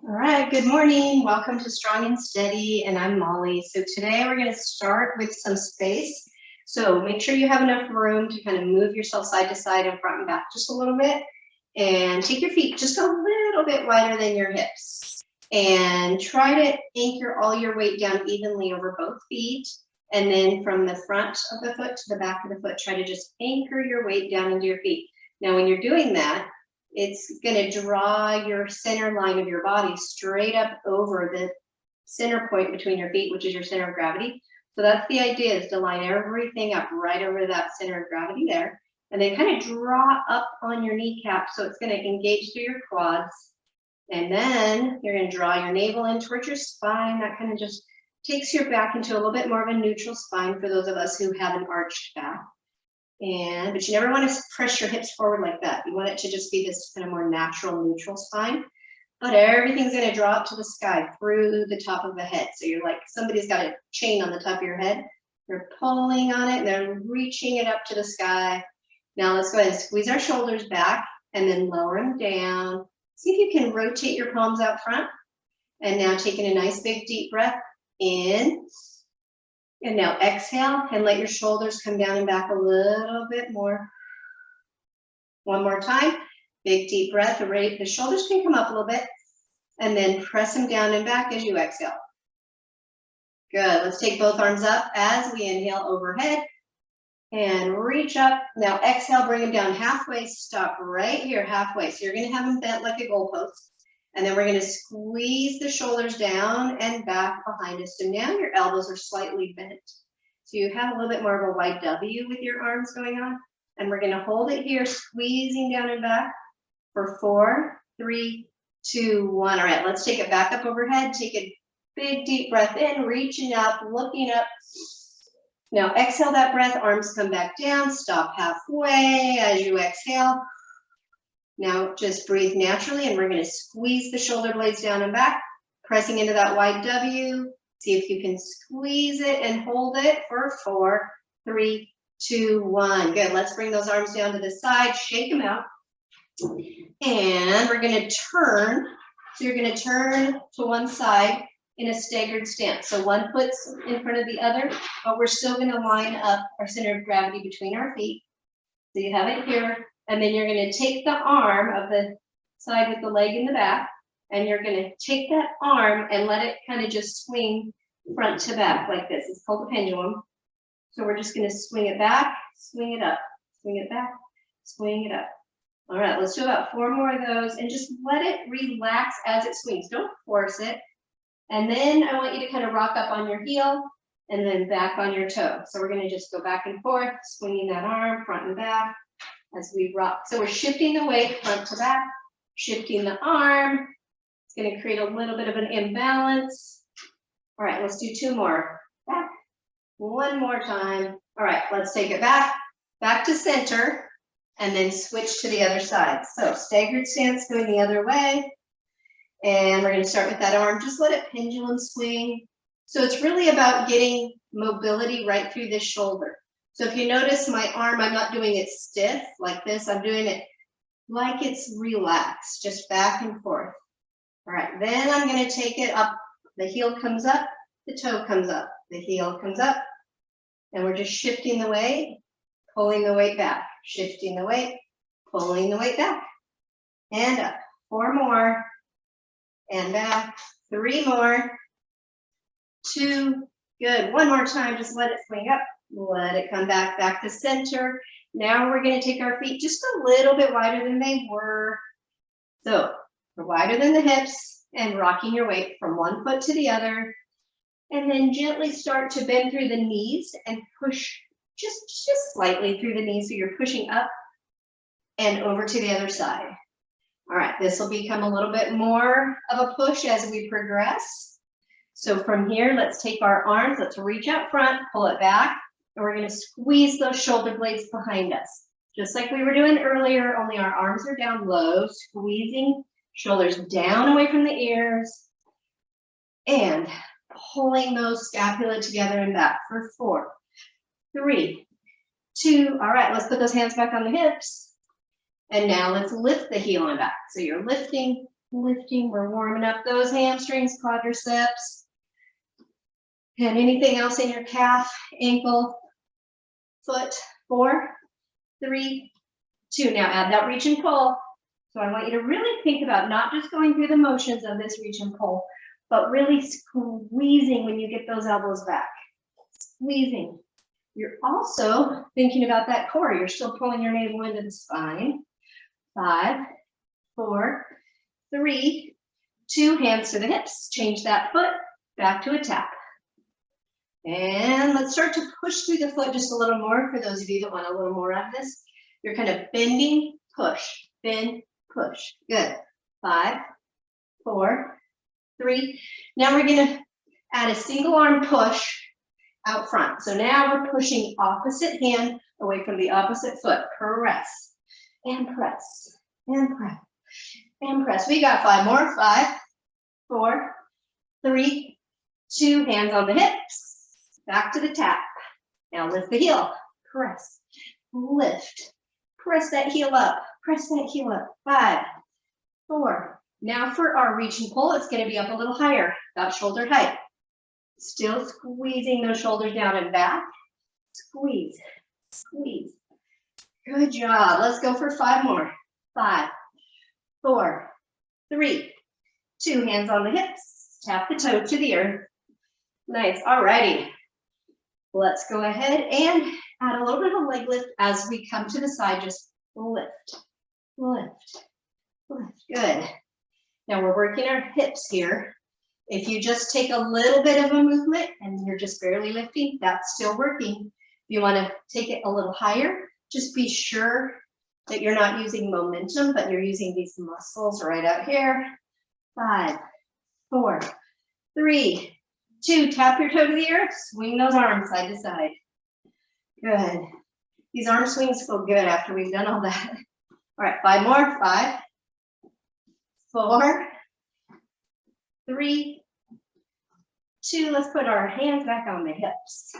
All right, good morning. Welcome to Strong and Steady, and I'm Molly. So today we're going to start with some space. So make sure you have enough room to kind of move yourself side to side and front and back just a little bit. And take your feet just a little bit wider than your hips. And try to anchor all your weight down evenly over both feet. And then from the front of the foot to the back of the foot, try to just anchor your weight down into your feet. Now, when you're doing that, it's going to draw your center line of your body straight up over the center point between your feet, which is your center of gravity. So that's the idea, is to line everything up right over that center of gravity there. And then kind of draw up on your kneecap. So it's going to engage through your quads. And then you're going to draw your navel in towards your spine. That kind of just takes your back into a little bit more of a neutral spine for those of us who have an arched back. But you never want to press your hips forward like that. You want it to just be this kind of more natural, neutral spine. But everything's going to draw up to the sky through the top of the head. So you're like, somebody's got a chain on the top of your head. They're pulling on it, and they're reaching it up to the sky. Now let's go ahead and squeeze our shoulders back and then lower them down. See if you can rotate your palms out front. And now taking a nice big deep breath in. And now exhale and let your shoulders come down and back a little bit more. One more time. Big deep breath. The shoulders can come up a little bit. And then press them down and back as you exhale. Good. Let's take both arms up as we inhale overhead. And reach up. Now exhale, bring them down halfway. Stop right here halfway. So you're going to have them bent like a goalpost. And then we're going to squeeze the shoulders down and back behind us. So now your elbows are slightly bent. So you have a little bit more of a wide W with your arms going on. And we're going to hold it here, squeezing down and back for 4, 3, 2, 1. All right, let's take it back up overhead. Take a big deep breath in, reaching up, looking up. Now exhale that breath, arms come back down, stop halfway as you exhale. Now just breathe naturally, and we're going to squeeze the shoulder blades down and back, pressing into that wide W. See if you can squeeze it and hold it for 4, 3, 2, 1. Good. Let's bring those arms down to the side, shake them out. And we're going to turn. So you're going to turn to one side in a staggered stance. So one foot's in front of the other, but we're still going to line up our center of gravity between our feet. So you have it here. And then you're going to take the arm of the side with the leg in the back, and you're going to take that arm and let it kind of just swing front to back like this. It's called a pendulum. So we're just going to swing it back, swing it up, swing it back, swing it up. All right, let's do about 4 more of those, and just let it relax as it swings. Don't force it. And then I want you to kind of rock up on your heel and then back on your toe. So we're going to just go back and forth, swinging that arm front and back as we rock. So we're shifting the weight front to back, shifting the arm. It's going to create a little bit of an imbalance. All right, let's do 2 more. Back. 1 more time. All right, let's take it back to center, and then switch to the other side. So staggered stance going the other way. And we're going to start with that arm. Just let it pendulum swing. So it's really about getting mobility right through this shoulder. So if you notice my arm, I'm not doing it stiff like this. I'm doing it like it's relaxed, just back and forth. All right, then I'm going to take it up. The heel comes up, the toe comes up, the heel comes up. And we're just shifting the weight, pulling the weight back, shifting the weight, pulling the weight back. And up. 4 more. And back. 3 more. 2. Good. 1 more time. Just let it swing up. Let it come back to center. Now we're going to take our feet just a little bit wider than they were. So we're wider than the hips, and rocking your weight from one foot to the other. And then gently start to bend through the knees and push just slightly through the knees. So you're pushing up and over to the other side. All right, this will become a little bit more of a push as we progress. So from here, let's take our arms, let's reach out front, pull it back, and we're going to squeeze those shoulder blades behind us. Just like we were doing earlier, only our arms are down low, squeezing shoulders down away from the ears, and pulling those scapula together and back for 4, 3, 2. All right, let's put those hands back on the hips. And now let's lift the heel and back. So you're lifting, lifting. We're warming up those hamstrings, quadriceps, and anything else in your calf, ankle, foot. 4, 3, 2. Now add that reach and pull. So I want you to really think about not just going through the motions of this reach and pull, but really squeezing when you get those elbows back. Squeezing. You're also thinking about that core. You're still pulling your navel into the spine. 5, 4, 3, 2. Hands to the hips. Change that foot back to a tap. And let's start to push through the foot just a little more for those of you that want a little more of this. You're kind of bending, push, bend, push. Good. 5, 4, 3. Now we're going to add a single arm push out front. So now we're pushing opposite hand away from the opposite foot. Press and press and press and press. We got 5 more. 5, 4, 3, 2. Hands on the hips. Back to the tap. Now lift the heel. Press. Lift. Press that heel up. Press that heel up. 5, 4. Now for our reach and pull, it's going to be up a little higher, about shoulder height. Still squeezing those shoulders down and back. Squeeze, squeeze. Good job. Let's go for 5 more. 5, 4, 3, 2. Hands on the hips. Tap the toe to the earth. Nice. All righty. Let's go ahead and add a little bit of a leg lift as we come to the side. Just lift, lift, lift. Good. Now we're working our hips here. If you just take a little bit of a movement and you're just barely lifting, that's still working. If you want to take it a little higher, just be sure that you're not using momentum, but you're using these muscles right out here. 5, 4, 3, 2. Tap your toe to the earth. Swing those arms side to side. Good. These arm swings feel good after we've done all that. All right, 5 more. 5, 4, 3, 2. Let's put our hands back on the hips.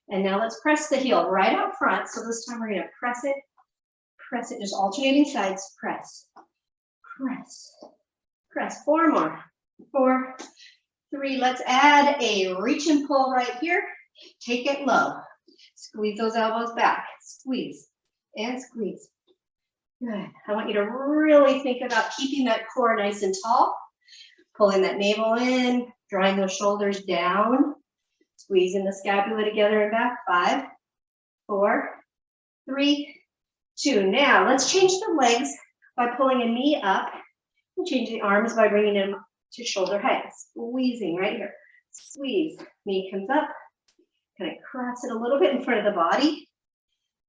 And now let's press the heel right out front. So this time we're going to press it, just alternating sides. Press, press, press. 4 more. 4, 3. Let's add a reach and pull right here. Take it low. Squeeze those elbows back. Squeeze and squeeze. Good. I want you to really think about keeping that core nice and tall. Pulling that navel in, drawing those shoulders down, squeezing the scapula together and back. 5, 4, 3, 2. Now let's change the legs by pulling a knee up and change the arms by bringing them to shoulder height. Squeezing right here. Squeeze. Knee comes up. Kind of cross it a little bit in front of the body.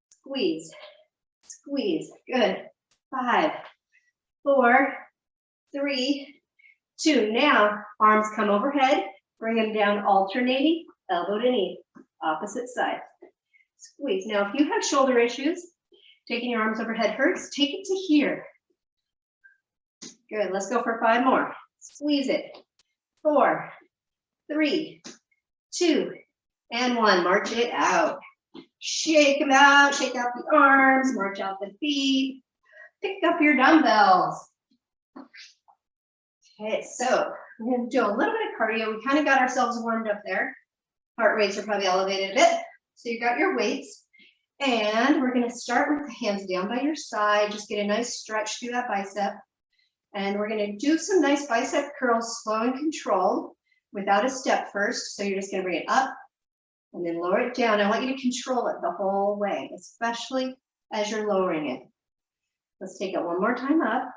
Squeeze. Squeeze. Good. 5, 4, 3, 2. Now arms come overhead. Bring them down, alternating, elbow to knee, opposite side. Squeeze. Now, if you have shoulder issues, taking your arms overhead hurts, take it to here. Good. Let's go for 5 more. Squeeze it. 4, 3, 2, and 1. March it out. Shake them out. Shake out the arms. March out the feet. Pick up your dumbbells. Okay, so we're going to do a little bit of cardio. We kind of got ourselves warmed up there. Heart rates are probably elevated a bit. So you got your weights. And we're going to start with the hands down by your side. Just get a nice stretch through that bicep. And we're going to do some nice bicep curls, slow and controlled, without a step first. So you're just going to bring it up and then lower it down. I want you to control it the whole way, especially as you're lowering it. Let's take it one more time up.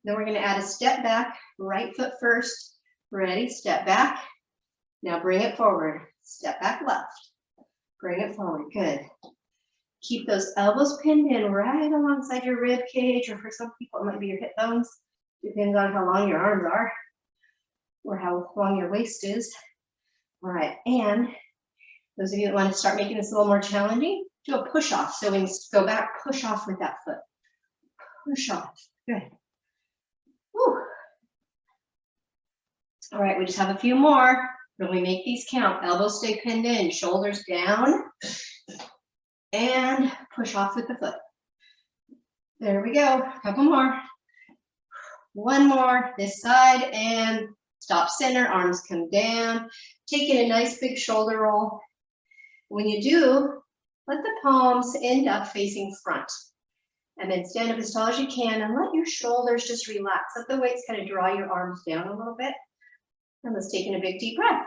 Then we're going to add a step back, right foot first. Ready, step back. Now bring it forward. Step back left. Bring it forward. Good. Keep those elbows pinned in right alongside your rib cage, or for some people it might be your hip bones. Depends on how long your arms are or how long your waist is. All right, and those of you that want to start making this a little more challenging, do a push off. So when you go back, push off with that foot. Push off. Good. Whew. All right, we just have a few more. Really make these count. Elbows stay pinned in, shoulders down, and push off with the foot. There we go. A couple more. One more, this side, and stop center, arms come down. Taking a nice big shoulder roll. When you do, let the palms end up facing front. And then stand up as tall as you can and let your shoulders just relax. Let the weights kind of draw your arms down a little bit. And let's take in a big deep breath.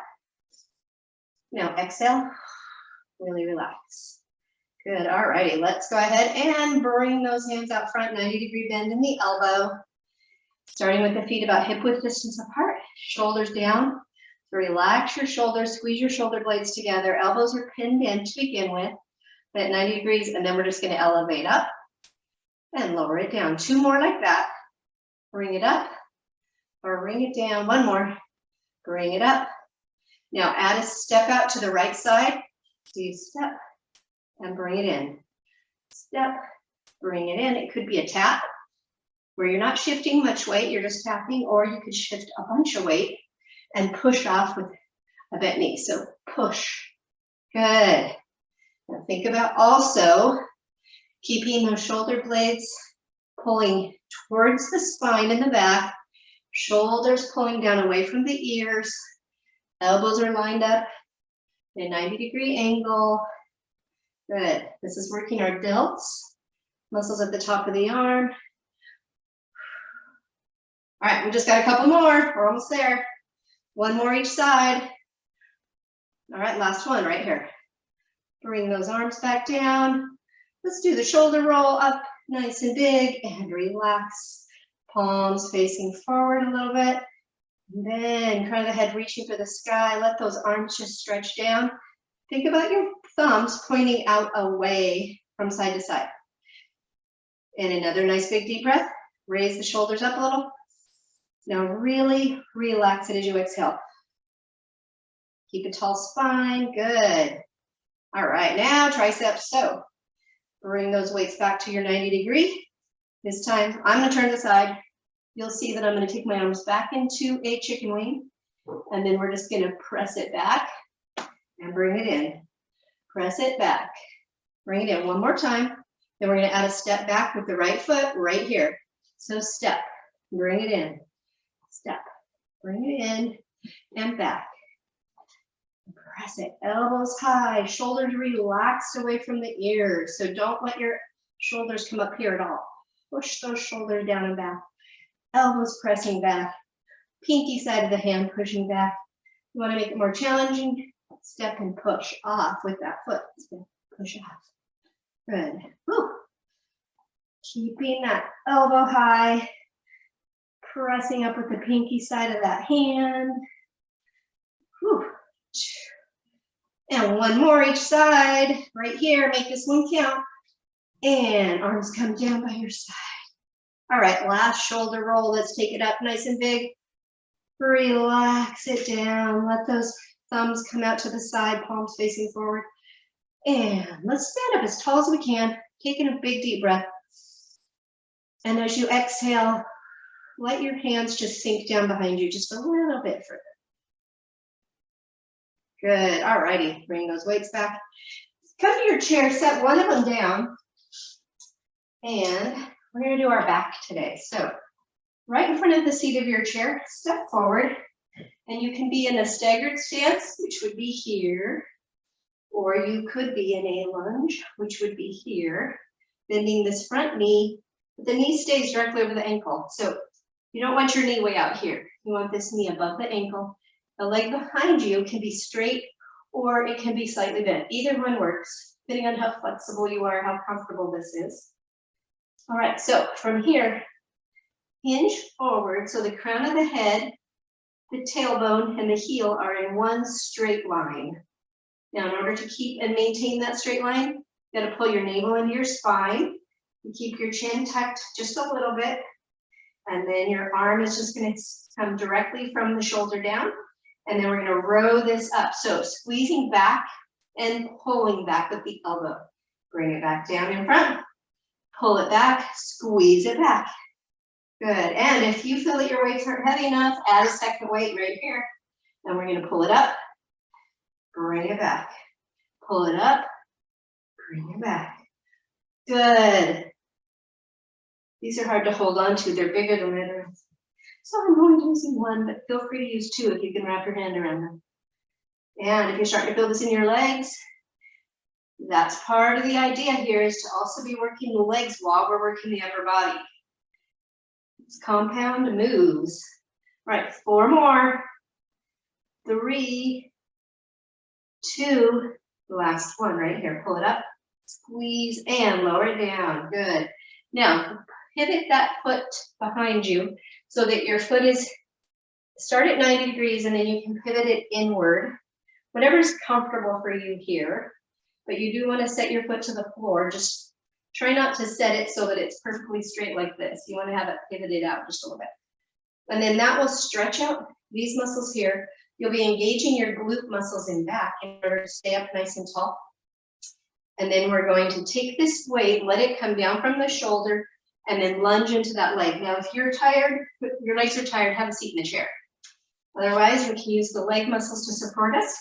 Now exhale, really relax. Good, all righty, let's go ahead and bring those hands out front, 90-degree bend in the elbow. Starting with the feet about hip width distance apart, shoulders down. Relax your shoulders, squeeze your shoulder blades together. Elbows are pinned in to begin with at 90 degrees, and then we're just gonna elevate up and lower it down. Two more like that. Bring it up or bring it down. One more, bring it up. Now add a step out to the right side. So you step and bring it in. Step, bring it in. It could be a tap where you're not shifting much weight, you're just tapping, or you could shift a bunch of weight and push off with a bent knee. So push. Good. Now think about also keeping those shoulder blades pulling towards the spine in the back, shoulders pulling down away from the ears, elbows are lined up in a 90-degree angle. Good. This is working our delts, muscles at the top of the arm. All right, we just got a couple more. We're almost there. One more each side. All right, last one right here. Bring those arms back down. Let's do the shoulder roll up nice and big and relax. Palms facing forward a little bit. And then crown of the head reaching for the sky. Let those arms just stretch down. Think about your thumbs pointing out away from side to side. And another nice big deep breath. Raise the shoulders up a little. Now really relax it as you exhale. Keep a tall spine, good. All right, now triceps. So bring those weights back to your 90-degree. This time, I'm gonna turn the side. You'll see that I'm gonna take my arms back into a chicken wing, and then we're just gonna press it back and bring it in. Press it back, bring it in one more time. Then we're gonna add a step back with the right foot right here. So step, bring it in. Step, bring it in and back. Press it, elbows high, shoulders relaxed away from the ears. So don't let your shoulders come up here at all. Push those shoulders down and back. Elbows pressing back. Pinky side of the hand pushing back. You want to make it more challenging? Step and push off with that foot. Push off. Good. Woo. Keeping that elbow high. Pressing up with the pinky side of that hand. Whew. And one more each side, right here, make this one count. And arms come down by your side. All right, last shoulder roll, let's take it up nice and big. Relax it down, let those thumbs come out to the side, palms facing forward. And let's stand up as tall as we can, taking a big deep breath. And as you exhale, let your hands just sink down behind you just a little bit further. Good, all righty, bring those weights back. Come to your chair, set one of them down. And we're gonna do our back today. So right in front of the seat of your chair, step forward. And you can be in a staggered stance, which would be here. Or you could be in a lunge, which would be here. Bending this front knee, but the knee stays directly over the ankle. So you don't want your knee way out here. You want this knee above the ankle. The leg behind you can be straight or it can be slightly bent. Either one works, depending on how flexible you are, how comfortable this is. All right, so from here, hinge forward. So the crown of the head, the tailbone, and the heel are in one straight line. Now, in order to keep and maintain that straight line, you gotta pull your navel into your spine. You keep your chin tucked just a little bit. And then your arm is just gonna come directly from the shoulder down. And then we're gonna row this up. So squeezing back and pulling back with the elbow. Bring it back down in front. Pull it back, squeeze it back. Good, and if you feel that your weights aren't heavy enough, add a second weight right here. And we're gonna pull it up, bring it back. Pull it up, bring it back. Good. These are hard to hold on to, they're bigger than others. So I'm only using one, but feel free to use two if you can wrap your hand around them. And if you're starting to feel this in your legs, that's part of the idea here, is to also be working the legs while we're working the upper body. It's compound moves. All right, 4 more. 3, 2, the last one right here. Pull it up, squeeze, and lower it down. Good. Now, pivot that foot behind you so that your foot is, start at 90 degrees and then you can pivot it inward. Whatever's comfortable for you here, but you do want to set your foot to the floor. Just try not to set it so that it's perfectly straight like this. You want to have it pivoted out just a little bit. And then that will stretch out these muscles here. You'll be engaging your glute muscles in back in order to stay up nice and tall. And then we're going to take this weight, let it come down from the shoulder, and then lunge into that leg. Now, if you're tired, your legs are tired, have a seat in the chair. Otherwise, we can use the leg muscles to support us.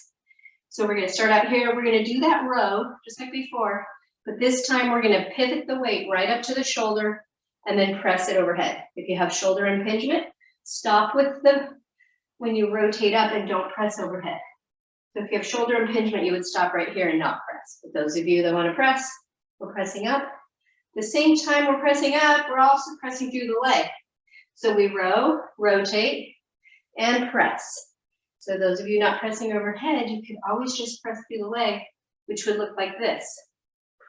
So we're going to start out here. We're going to do that row, just like before, but this time we're going to pivot the weight right up to the shoulder and then press it overhead. If you have shoulder impingement, stop with when you rotate up and don't press overhead. So if you have shoulder impingement, you would stop right here and not press. But those of you that want to press, we're pressing up. The same time we're pressing up, we're also pressing through the leg. So we row, rotate, and press. So those of you not pressing overhead, you can always just press through the leg, which would look like this.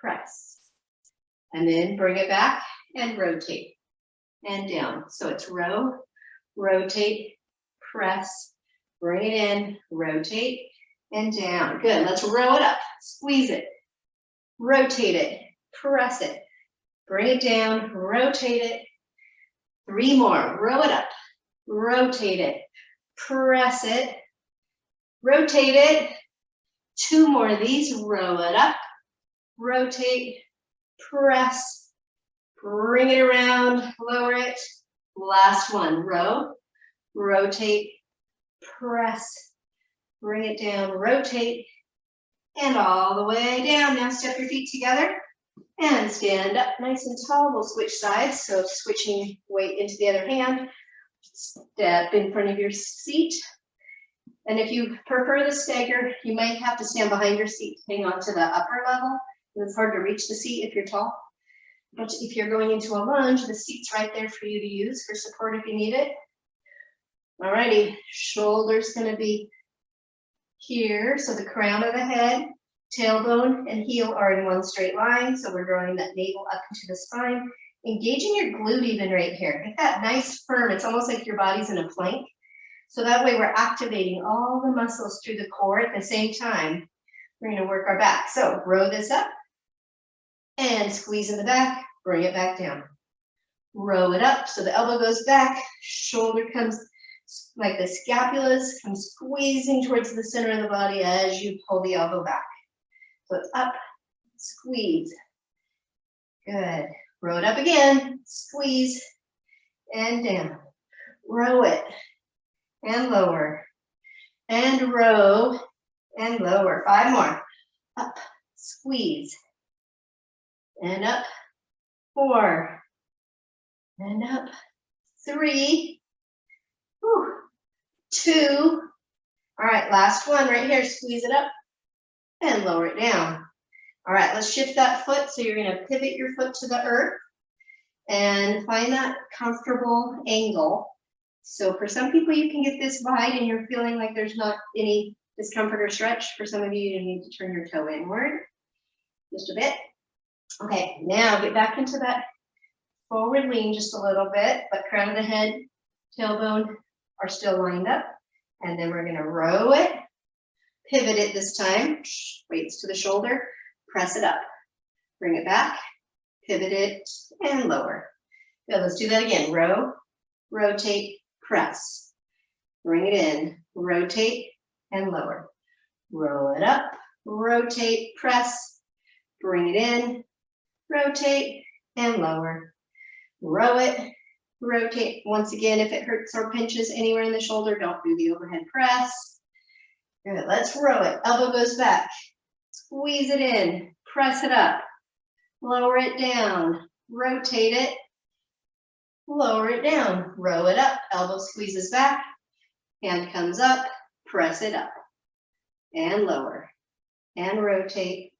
Press. And then bring it back and rotate. And down. So it's row, rotate, press, bring it in, rotate, and down. Good. Let's row it up. Squeeze it. Rotate it. Press it. Bring it down. Rotate it. 3 more. Row it up. Rotate it. Press it. Rotate it. 2 more of these. Row it up. Rotate. Press. Bring it around. Lower it. Last one. Row. Rotate. Press. Bring it down. Rotate. And all the way down. Now step your feet together and stand up nice and tall. We'll switch sides. So switching weight into the other hand. Step in front of your seat. And if you prefer the stagger, you might have to stand behind your seat to hang on to the upper level. It's hard to reach the seat if you're tall. But if you're going into a lunge, the seat's right there for you to use for support if you need it. Alrighty, shoulder's gonna be here. So the crown of the head, tailbone, and heel are in one straight line. So we're drawing that navel up into the spine. Engaging your glute even right here. Get that nice firm. It's almost like your body's in a plank. So that way we're activating all the muscles through the core at the same time. We're gonna work our back. So row this up and squeeze in the back, bring it back down. Row it up so the elbow goes back, shoulder comes like the scapulas, come squeezing towards the center of the body as you pull the elbow back. So it's up, squeeze. Good. Row it up again, squeeze, and down. Row it, and lower, and row, and lower. 5 more. Up, squeeze, and up. 4, and up. 3, 2. All right, last one right here. Squeeze it up and lower it down. All right, let's shift that foot. So you're gonna pivot your foot to the earth and find that comfortable angle. So for some people, you can get this wide and you're feeling like there's not any discomfort or stretch. For some of you, you need to turn your toe inward just a bit. Okay, now get back into that forward lean just a little bit, but crown of the head, tailbone are still lined up. And then we're gonna row it, pivot it this time, weights to the shoulder, press it up, bring it back, pivot it, and lower. Good, let's do that again. Row, rotate, press. Bring it in, rotate, and lower. Roll it up, rotate, press. Bring it in, rotate, and lower. Row it, rotate. Once again, if it hurts or pinches anywhere in the shoulder, don't do the overhead press. Good, let's row it. Elbow goes back. Squeeze it in, press it up, lower it down, rotate it, lower it down, row it up, elbow squeezes back, hand comes up, press it up, and lower, and rotate.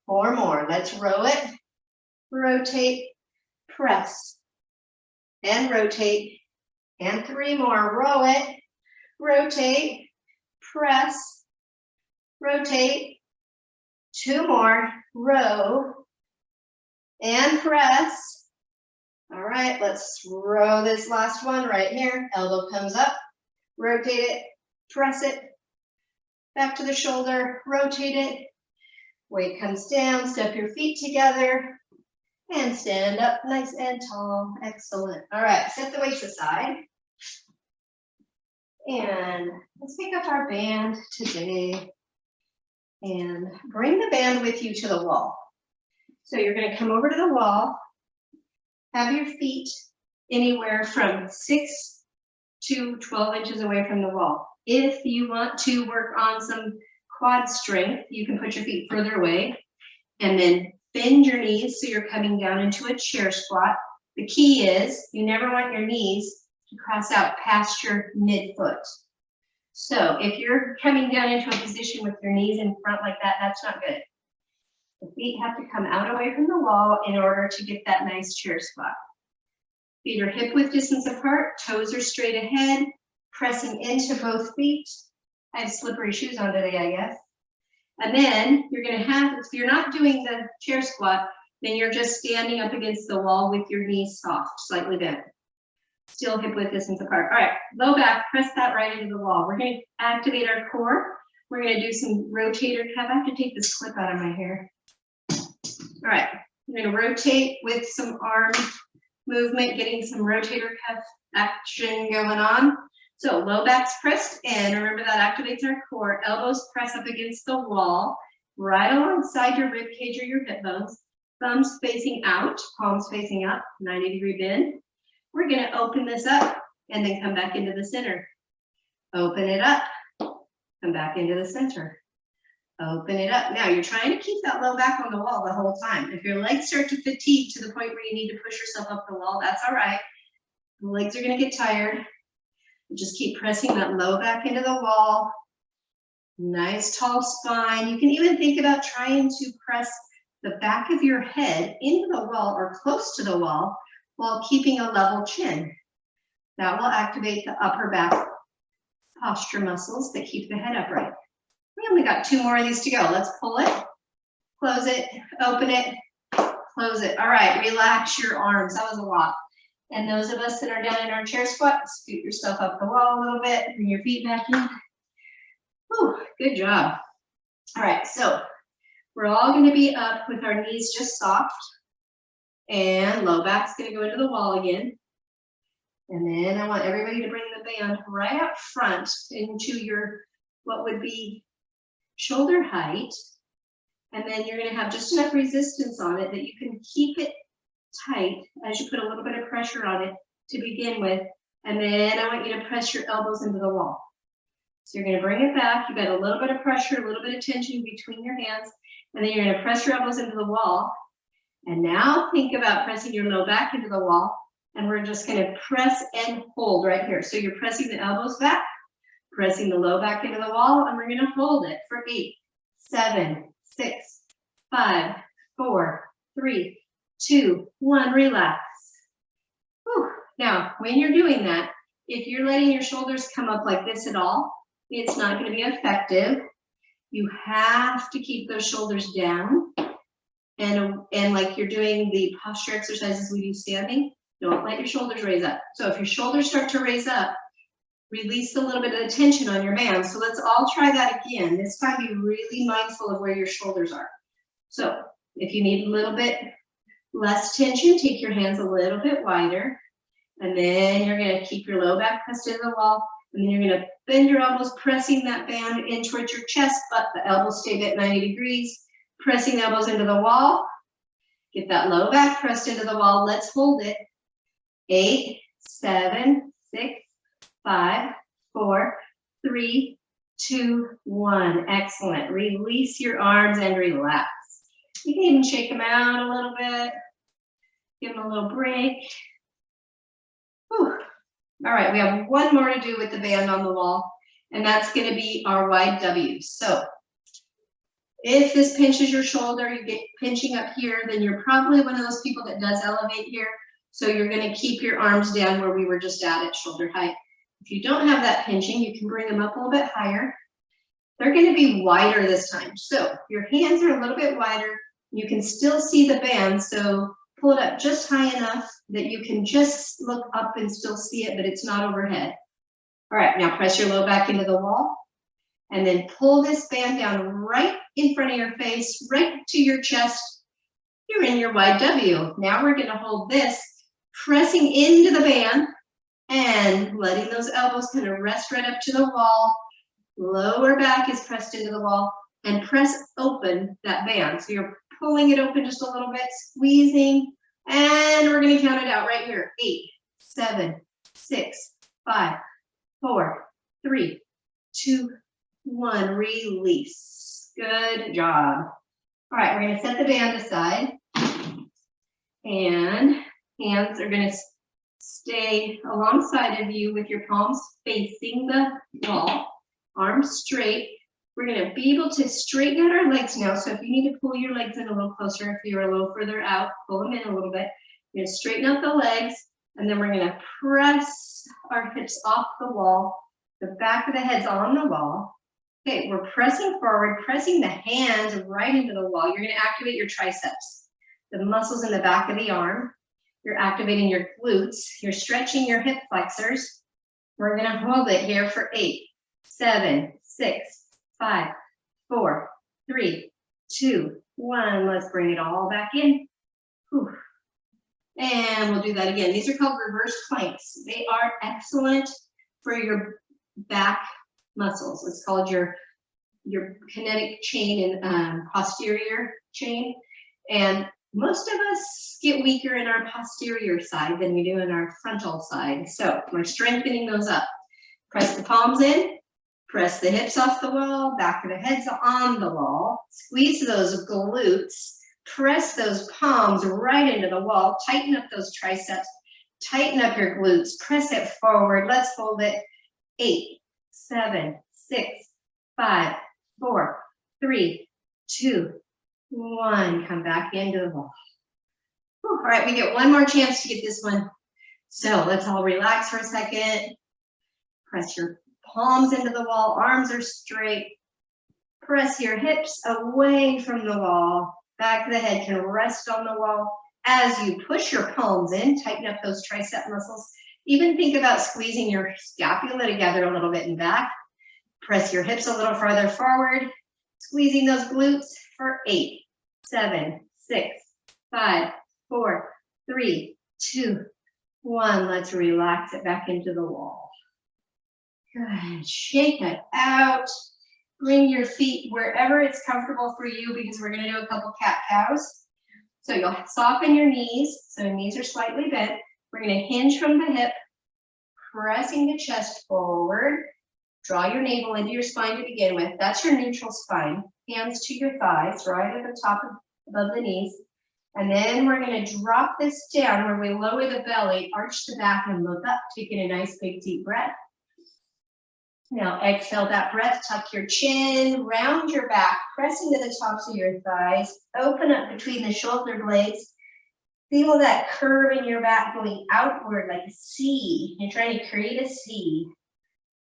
4 more, let's row it, rotate, press, and rotate, and 3 more, row it, rotate, press, rotate, 2 more, row, and press. All right, let's row this last one right here. Elbow comes up, rotate it, press it, back to the shoulder, rotate it, weight comes down, step your feet together, and stand up nice and tall. Excellent. All right, set the weights aside. And let's pick up our band today and bring the band with you to the wall. So you're going to come over to the wall, have your feet anywhere from 6 to 12 inches away from the wall. If you want to work on some quad strength, you can put your feet further away and then bend your knees so you're coming down into a chair squat. The key is you never want your knees to cross out past your midfoot. So if you're coming down into a position with your knees in front like that, that's not good. The feet have to come out away from the wall in order to get that nice chair squat. Feet are hip width distance apart, toes are straight ahead, pressing into both feet. I have slippery shoes on today, I guess. And then you're going to have, if you're not doing the chair squat, then you're just standing up against the wall with your knees soft, slightly bent. Still hip width distance apart. All right, low back, press that right into the wall. We're going to activate our core. We're going to do some rotator cuff. I have to take this clip out of my hair. All right, I'm going to rotate with some arm movement, getting some rotator cuff action going on. So low back's pressed in. Remember that activates our core. Elbows press up against the wall, right alongside your rib cage or your hip bones. Thumbs facing out, palms facing up, 90-degree bend. We're going to open this up and then come back into the center. Open it up, come back into the center. Open it up. Now you're trying to keep that low back on the wall the whole time. If your legs start to fatigue to the point where you need to push yourself up the wall, that's all right. The legs are going to get tired. Just keep pressing that low back into the wall. Nice tall spine. You can even think about trying to press the back of your head into the wall or close to the wall while keeping a level chin. That will activate the upper back posture muscles that keep the head upright. We only got 2 more of these to go. Let's pull it, close it, open it, close it. All right, relax your arms. That was a lot. And those of us that are down in our chair squat, scoot yourself up the wall a little bit, bring your feet back in. Whew, good job. All right, so we're all going to be up with our knees just soft. And low back's going to go into the wall again. And then I want everybody to bring the band right up front into your, what would be shoulder height. And then you're going to have just enough resistance on it that you can keep it tight as you put a little bit of pressure on it to begin with. And then I want you to press your elbows into the wall. So you're going to bring it back. You've got a little bit of pressure, a little bit of tension between your hands. And then you're going to press your elbows into the wall. And now think about pressing your low back into the wall. And we're just going to press and hold right here. So you're pressing the elbows back, pressing the low back into the wall, and we're going to hold it for 8, 7, 6, 5, 4, 3, 2, 1, relax. Whew. Now, when you're doing that, if you're letting your shoulders come up like this at all, it's not going to be effective. You have to keep those shoulders down. And like you're doing the posture exercises we do standing, don't let your shoulders raise up. So if your shoulders start to raise up, release a little bit of the tension on your band. So let's all try that again. This time be really mindful of where your shoulders are. So if you need a little bit less tension, take your hands a little bit wider. And then you're going to keep your low back pressed into the wall. And then you're going to bend your elbows, pressing that band in towards your chest, but the elbows stay at 90 degrees. Pressing the elbows into the wall. Get that low back pressed into the wall. Let's hold it. 8, 7, 6, 5, 4, 3, 2, 1. Excellent. Release your arms and relax. You can even shake them out a little bit. Give them a little break. All right, we have one more to do with the band on the wall, and that's gonna be our wide W. So if this pinches your shoulder, you get pinching up here, then you're probably one of those people that does elevate here. So you're gonna keep your arms down where we were just at shoulder height. If you don't have that pinching, you can bring them up a little bit higher. They're gonna be wider this time. So your hands are a little bit wider. You can still see the band, so pull it up just high enough that you can just look up and still see it, but it's not overhead. All right, now press your low back into the wall and then pull this band down right in front of your face, right to your chest. You're in your wide W. Now we're gonna hold this, pressing into the band and letting those elbows kind of rest right up to the wall. Lower back is pressed into the wall and press open that band. So you're pulling it open just a little bit, squeezing, and we're gonna count it out right here. 8, 7, 6, 5, 4, 3, 2, 1, release. Good job. All right, we're gonna set the band aside and hands are gonna stay alongside of you with your palms facing the wall, arms straight. We're gonna be able to straighten out our legs now. So if you need to pull your legs in a little closer, if you're a little further out, pull them in a little bit. We're gonna straighten out the legs and then we're gonna press our hips off the wall. The back of the head's on the wall. Okay, we're pressing forward, pressing the hands right into the wall. You're gonna activate your triceps, the muscles in the back of the arm. You're activating your glutes. You're stretching your hip flexors. We're gonna hold it here for 8, 7, 6, 5, 4, 3, 2, 1. Let's bring it all back in. Whew. And we'll do that again. These are called reverse planks. They are excellent for your back muscles. It's called your kinetic chain and posterior chain. And most of us get weaker in our posterior side than we do in our frontal side. So we're strengthening those up. Press the palms in, press the hips off the wall, back of the head's on the wall. Squeeze those glutes, press those palms right into the wall, tighten up those triceps, tighten up your glutes, press it forward. Let's hold it. 8, 7, 6, 5, 4, 3, 2, 1. Come back into the wall. Whew. All right, we get one more chance to get this one. So let's all relax for a second. Press your palms into the wall, arms are straight. Press your hips away from the wall. Back of the head can rest on the wall. As you push your palms in, tighten up those tricep muscles. Even think about squeezing your scapula together a little bit and back. Press your hips a little farther forward, squeezing those glutes for 8, 7, 6, 5, 4, 3, 2, 1. Let's relax it back into the wall. Good. Shake it out. Bring your feet wherever it's comfortable for you because we're going to do a couple cat-cows. So you'll soften your knees. So your knees are slightly bent. We're going to hinge from the hip, pressing the chest forward. Draw your navel into your spine to begin with. That's your neutral spine. Hands to your thighs, right at the top above the knees. And then we're going to drop this down where we lower the belly, arch the back, and look up, taking a nice big deep breath. Now exhale that breath, tuck your chin, round your back, press into the tops of your thighs, open up between the shoulder blades. Feel that curve in your back going outward like a C. You're trying to create a C.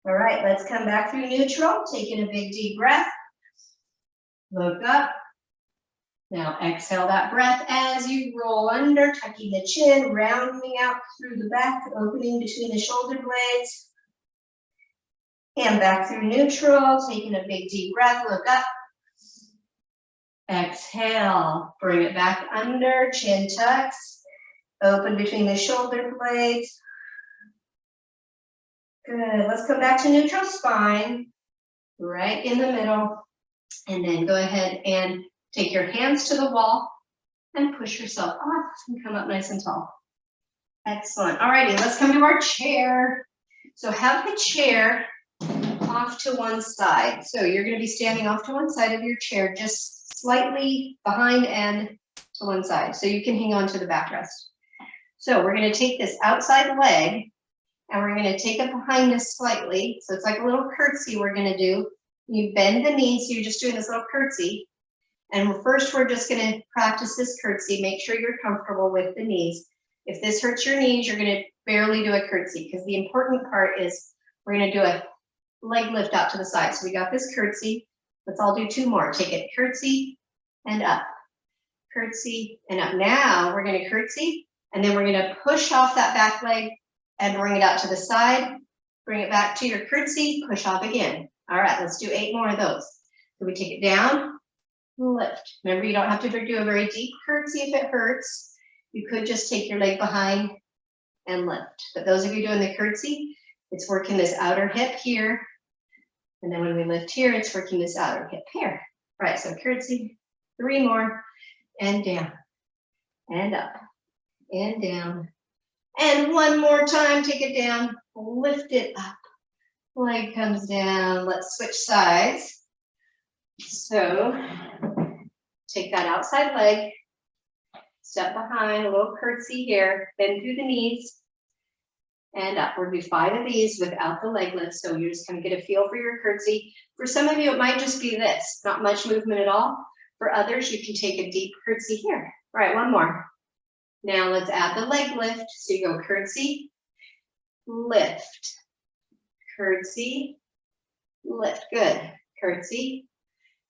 All right, let's come back through neutral, taking a big deep breath. Look up. Now exhale that breath as you roll under, tucking the chin, rounding out through the back, opening between the shoulder blades. And back through neutral, taking a big deep breath, look up. Exhale, bring it back under, chin tucks, open between the shoulder blades. Good, let's come back to neutral spine, right in the middle. And then go ahead and take your hands to the wall and push yourself off and come up nice and tall. Excellent, alrighty, let's come to our chair. So have the chair off to one side. So you're going to be standing off to one side of your chair, just slightly behind and to one side. So you can hang on to the backrest. So we're going to take this outside leg And we're gonna take it behind us slightly. So it's like a little curtsy we're gonna do. You bend the knees, so you're just doing this little curtsy. And first we're just gonna practice this curtsy. Make sure you're comfortable with the knees. If this hurts your knees, you're gonna barely do a curtsy, because the important part is we're gonna do a leg lift out to the side. So we got this curtsy. Let's all do 2 more. Take it, curtsy and up, curtsy and up. Now we're gonna curtsy, and then we're gonna push off that back leg and bring it out to the side. Bring it back to your curtsy, push off again. All right, let's do 8 more of those. So we take it down, lift. Remember, you don't have to do a very deep curtsy if it hurts. You could just take your leg behind and lift. But those of you doing the curtsy, it's working this outer hip here. And then when we lift here, it's working this outer hip here. All right, so curtsy, 3 more, and down, and up, and down. And 1 more time, take it down, lift it up. Leg comes down. Let's switch sides. So take that outside leg, step behind, a little curtsy here, bend through the knees, and up. We're gonna do 5 of these without the leg lift. So you're just gonna get a feel for your curtsy. For some of you, it might just be this, not much movement at all. For others, you can take a deep curtsy here. All right, 1 more. Now let's add the leg lift. So you go curtsy, lift, curtsy, lift. Good. Curtsy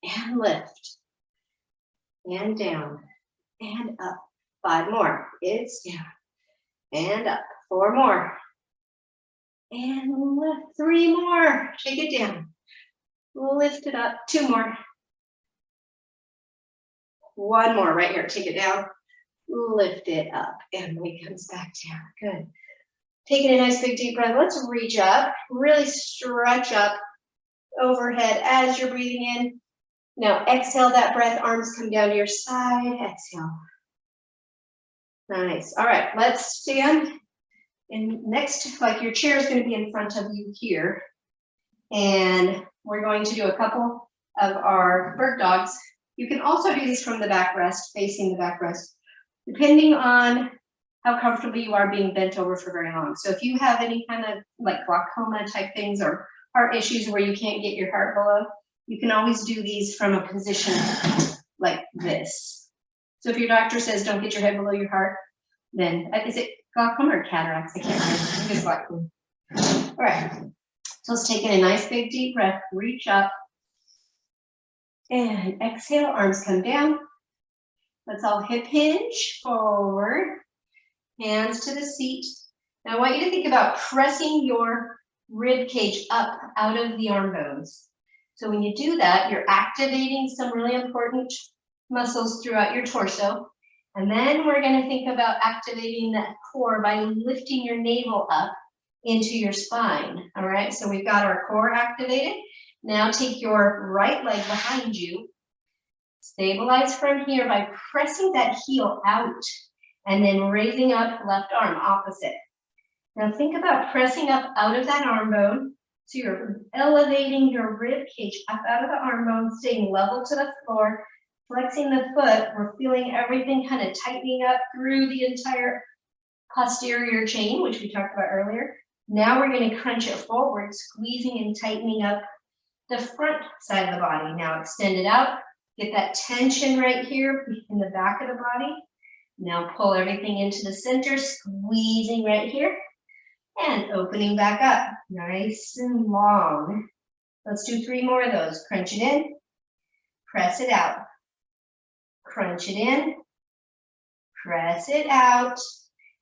and lift, and down, and up. 5 more. It's down, and up. 4 more. And lift. 3 more. Take it down. Lift it up. 2 more. 1 more right here. Take it down. Lift it up. And it comes back down. Good. Taking a nice big deep breath. Let's reach up. Really stretch up overhead as you're breathing in. Now exhale that breath. Arms come down to your side. Exhale. Nice. All right. Let's stand. And next, like your chair is going to be in front of you here. And we're going to do a couple of our bird dogs. You can also do these from the backrest, facing the backrest, depending on how comfortable you are being bent over for very long. So if you have any kind of like glaucoma type things or heart issues where you can't get your heart below, you can always do these from a position like this. So if your doctor says don't get your head below your heart, then is it glaucoma or cataracts? I can't remember. I think it's glaucoma. All right. So let's take in a nice big deep breath. Reach up and exhale. Arms come down. Let's all hip hinge forward. Hands to the seat. Now I want you to think about pressing your rib cage up out of the arm bones. So when you do that, you're activating some really important muscles throughout your torso. And then we're going to think about activating that core by lifting your navel up into your spine. All right, so we've got our core activated. Now take your right leg behind you. Stabilize from here by pressing that heel out and then raising up left arm opposite. Now think about pressing up out of that arm bone. So you're elevating your rib cage up out of the arm bone, staying level to the floor, flexing the foot. We're feeling everything kind of tightening up through the entire posterior chain, which we talked about earlier. Now we're going to crunch it forward, squeezing and tightening up the front side of the body. Now extend it out. Get that tension right here in the back of the body. Now pull everything into the center, squeezing right here and opening back up. Nice and long. Let's do 3 more of those. Crunch it in, press it out. Crunch it in, press it out,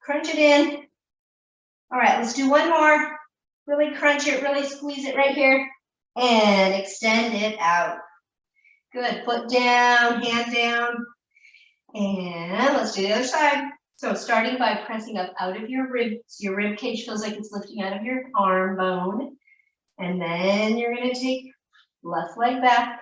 crunch it in. All right, let's do 1 more. Really crunch it, really squeeze it right here and extend it out. Good, foot down, hand down. And let's do the other side. So starting by pressing up out of your ribs, your rib cage feels like it's lifting out of your arm bone. And then you're going to take left leg back.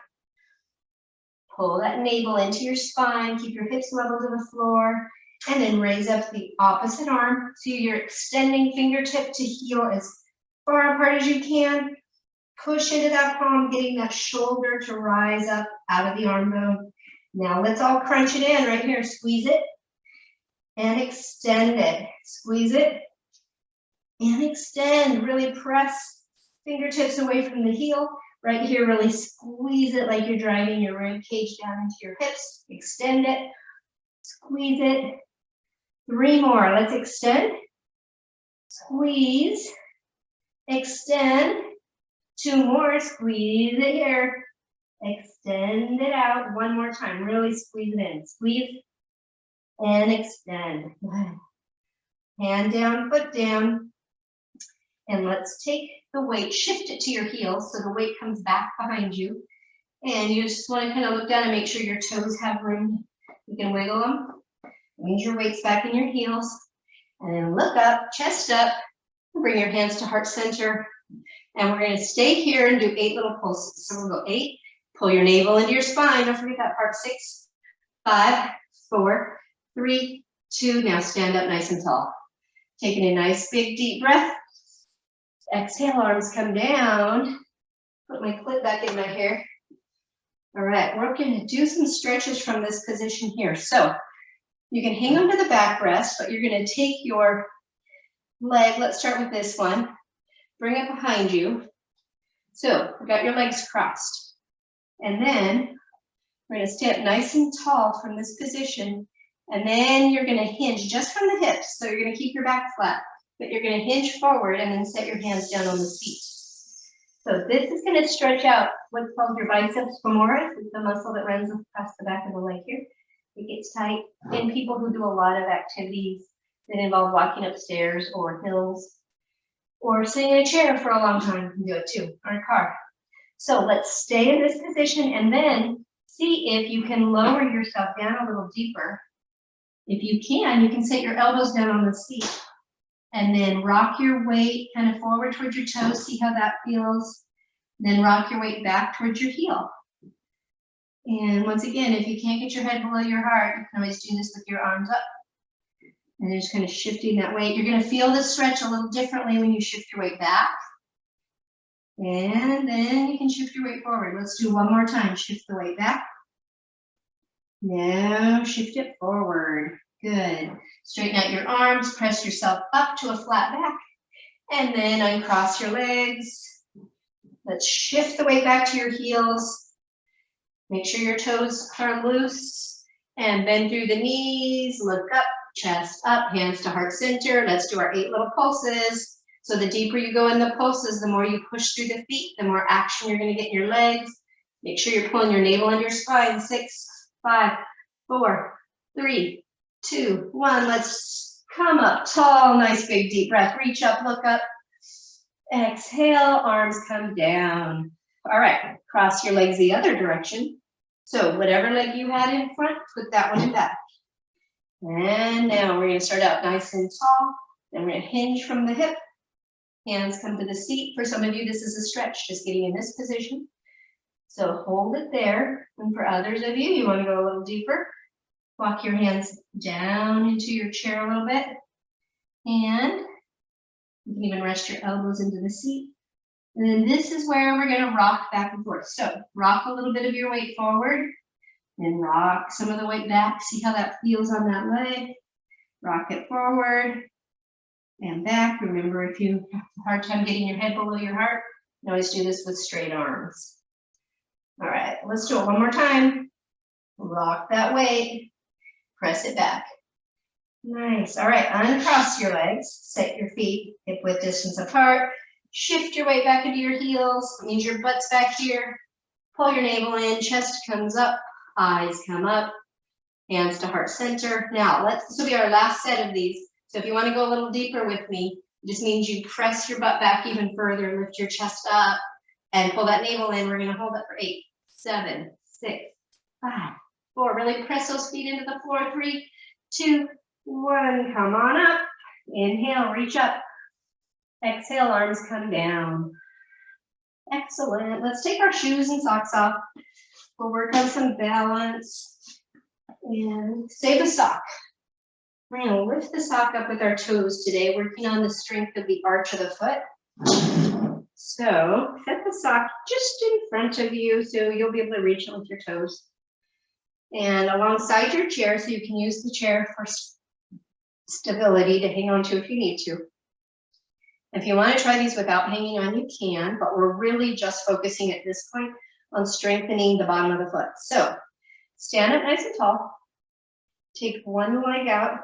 Pull that navel into your spine, keep your hips level to the floor, and then raise up the opposite arm. So you're extending fingertip to heel as far apart as you can. Push into that palm, getting that shoulder to rise up out of the arm bone. Now let's all crunch it in right here. Squeeze it and extend it. Squeeze it And extend, really press fingertips away from the heel. Right here, really squeeze it like you're driving your rib cage down into your hips. Extend it, squeeze it. 3 more, let's extend, squeeze, extend. 2 more, squeeze it here. Extend it out 1 more time, really squeeze it in. Squeeze and extend. Hand down, foot down. And let's take the weight, shift it to your heels so the weight comes back behind you. And you just want to kind of look down and make sure your toes have room. You can wiggle them. It means your weight's back in your heels. And then look up, chest up. Bring your hands to heart center. And we're going to stay here and do 8 little pulses. So we'll go 8. Pull your navel into your spine. Don't forget that part. 6, 5, 4, 3, 2. Now stand up nice and tall. Taking a nice big deep breath. Exhale, arms come down. Put my clip back in my hair. All right, we're going to do some stretches from this position here. So you can hang them to the back rest, but you're going to take your leg. Let's start with this one. Bring it behind you. So you've got your legs crossed. And then we're going to stand nice and tall from this position. And then you're going to hinge just from the hips. So you're going to keep your back flat. But you're going to hinge forward and then set your hands down on the seat. So this is going to stretch out what's called your biceps femoris. It's the muscle that runs across the back of the leg here. It gets tight in people who do a lot of activities that involve walking upstairs or hills or sitting in a chair for a long time. You can do it too, or a car. So let's stay in this position and then see if you can lower yourself down a little deeper. If you can set your elbows down on the seat. And then rock your weight kind of forward towards your toes, see how that feels. Then rock your weight back towards your heel. And once again, if you can't get your head below your heart, you can always do this with your arms up. And you're just kind of shifting that weight. You're going to feel the stretch a little differently when you shift your weight back. And then you can shift your weight forward. Let's do 1 more time. Shift the weight back. Now shift it forward. Good. Straighten out your arms, press yourself up to a flat back, and then uncross your legs. Let's shift the weight back to your heels. Make sure your toes are loose, and bend through the knees, look up, chest up, hands to heart center. Let's do our 8 little pulses. So the deeper you go in the pulses, the more you push through the feet, the more action you're going to get in your legs. Make sure you're pulling your navel under your spine. 6, 5, 4, 3, 2, 1. Let's come up tall, nice big deep breath. Reach up, look up. Exhale, arms come down. All right, cross your legs the other direction. So whatever leg you had in front, put that one in back. And now we're going to start out nice and tall. Then we're going to hinge from the hip. Hands come to the seat. For some of you, this is a stretch, just getting in this position. So hold it there. And for others of you, you want to go a little deeper. Walk your hands down into your chair a little bit. And you can even rest your elbows into the seat. And then this is where we're going to rock back and forth. So rock a little bit of your weight forward. Then rock some of the weight back. See how that feels on that leg. Rock it forward and back. Remember, if you have a hard time getting your head below your heart, you can always do this with straight arms. All right, let's do it 1 more time. Rock that weight. Press it back. Nice. All right, uncross your legs. Set your feet hip width distance apart. Shift your weight back into your heels. That means your butt's back here. Pull your navel in. Chest comes up. Eyes come up. Hands to heart center. Now, this will be our last set of these. So if you want to go a little deeper with me, it just means you press your butt back even further. Lift your chest up and pull that navel in. We're going to hold it for 8, 7, 6, 5, 4. Really press those feet into the floor. 3, 2, 1. Come on up. Inhale, reach up. Exhale, arms come down. Excellent. Let's take our shoes and socks off. We'll work on some balance. And save a sock. We're going to lift the sock up with our toes today, working on the strength of the arch of the foot. So set the sock just in front of you so you'll be able to reach it with your toes. And alongside your chair, so you can use the chair for stability to hang on to if you need to. If you want to try these without hanging on, you can, but we're really just focusing at this point on strengthening the bottom of the foot. So stand up nice and tall, take one leg out,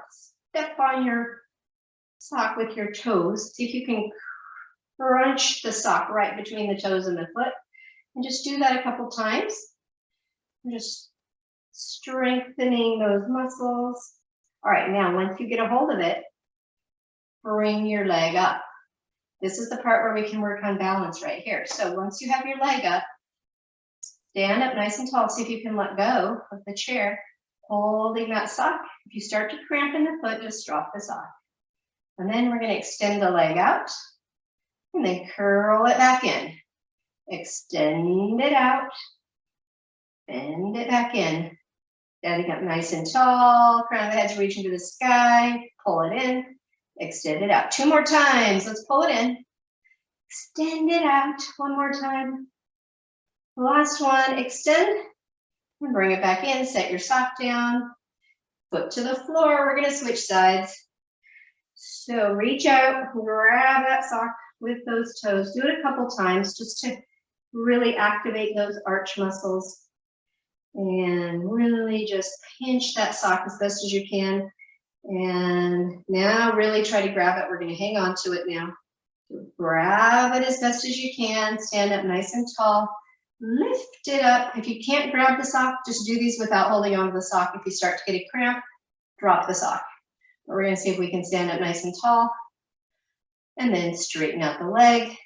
step on your sock with your toes. See if you can crunch the sock right between the toes and the foot. And just do that a couple times. And just strengthening those muscles. All right, now once you get a hold of it, bring your leg up. This is the part where we can work on balance right here. So once you have your leg up, stand up nice and tall. See if you can let go of the chair, holding that sock. If you start to cramp in the foot, just drop the sock. And then we're going to extend the leg out and then curl it back in. Extend it out, bend it back in. Standing up nice and tall, crown of the head's reaching to the sky, pull it in, extend it out. 2 more times, let's pull it in. Extend it out, 1 more time. Last one, extend, and bring it back in, set your sock down, foot to the floor, we're gonna switch sides. So reach out, grab that sock with those toes, do it a couple times just to really activate those arch muscles. And really just pinch that sock as best as you can. And now really try to grab it. We're going to hang on to it now. Grab it as best as you can. Stand up nice and tall. Lift it up. If you can't grab the sock, just do these without holding on to the sock. If you start to get a cramp, drop the sock. But we're going to see if we can stand up nice and tall. And then straighten out the leg.